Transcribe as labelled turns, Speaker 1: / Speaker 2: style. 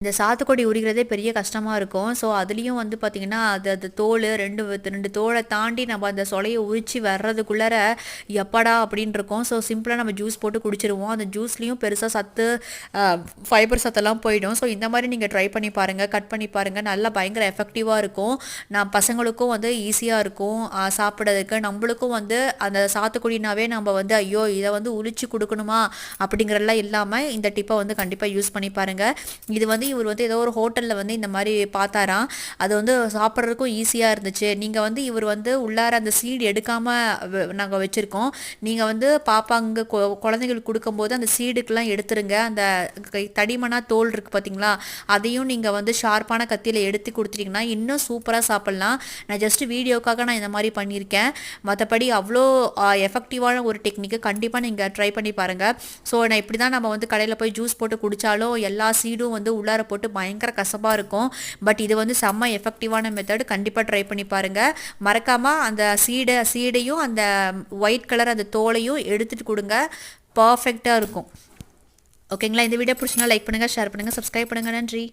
Speaker 1: இந்த சாத்துக்குடி உரிக்கிறதே பெரிய கஷ்டமா இருக்கும். ஸோ, அதுலயும் வந்து பார்த்தீங்கன்னா, அது தோலு 2 தோல தாண்டி நம்ம அந்த சொலைய உரிச்சு வர்றதுக்குள்ளார, எப்பாடா! அப்படின்னு இருக்கும். ஸோ, சிம்பிளா நம்ம ஜூஸ் போட்டு குடிச்சிருவோம். அந்த ஜூஸ்லயும் பெருசா சத்து, அ ஃபைபர் சத்தெல்லாம் போயிடும். ஸோ, இந்த மாரி நீங்க ட்ரை பண்ணி பாருங்க. கட் பண்ணி பாருங்க. நல்லா பயங்கர எஃபெக்டிவா இருக்கும். பசங்களுக்கும் வந்து ஈஸியா இருக்கும். சாப்பிடறதுக்கு. நம்பளுக்கும் வந்து அந்த சாத்துக்குடினாவே நம்ம வந்து, ஐயோ! இத வந்து உரிச்சு குடுக்கணுமா? அப்படிங்கிறதெல்லாம் இல்லாம, இந்த டிப்ப வந்து கண்டிப்பா யூஸ் பண்ணி பாருங்க. இது வந்து இவர் வந்து ஏதோ ஒரு ஹோட்டலில் வந்து இந்த மாதிரி பார்த்தாராம். அது வந்து சாப்பிட்றதுக்கும் ஈஸியாக இருந்துச்சு. நீங்கள் வந்து இவர் வந்து உள்ளார அந்த சீடு எடுக்காமல் நாங்கள் வச்சுருக்கோம். நீங்கள் வந்து பாப்பாங்க குழந்தைங்களுக்கு கொடுக்கும்போது அந்த சீடுக்கெலாம் எடுத்துருங்க. அந்த தடிமனாக தோல் இருக்குது பார்த்தீங்களா, அதையும் நீங்கள் வந்து ஷார்ப்பான கத்தியில் எடுத்து கொடுத்துட்டிங்கன்னா இன்னும் சூப்பராக சாப்பிட்லாம். நான் ஜஸ்ட்டு வீடியோக்காக நான் இந்த மாதிரி பண்ணியிருக்கேன். மற்றபடி அவ்வளோ எஃபெக்டிவான ஒரு டெக்னிக்கு கண்டிப்பாக நீங்கள் ட்ரை பண்ணி பாருங்கள். ஸோ நான் இப்படி தான் நம்ம வந்து கடையில் போய் ஜூஸ் போட்டு குடித்தாலும் எல்லா சீடும் வந்து உள்ளார போட்டு பயங்கர கசப்பாக இருக்கும். பட் இது வந்து செம்ம எஃபெக்டிவான மெத்தட். கண்டிப்பாக ட்ரை பண்ணி பாருங்கள். மறக்காமல் அந்த சீடையும் அந்த ஒயிட் கலர் அந்த தோலையும் எடுத்துகிட்டு கொடுங்க. பர்ஃபெக்டாக இருக்கும். ஓகேங்களா? இந்த வீடியோ பிடிச்சினா லைக் பண்ணுங்கள், ஷேர் பண்ணுங்கள், சப்ஸ்கிரைப் பண்ணுங்கள். நன்றி.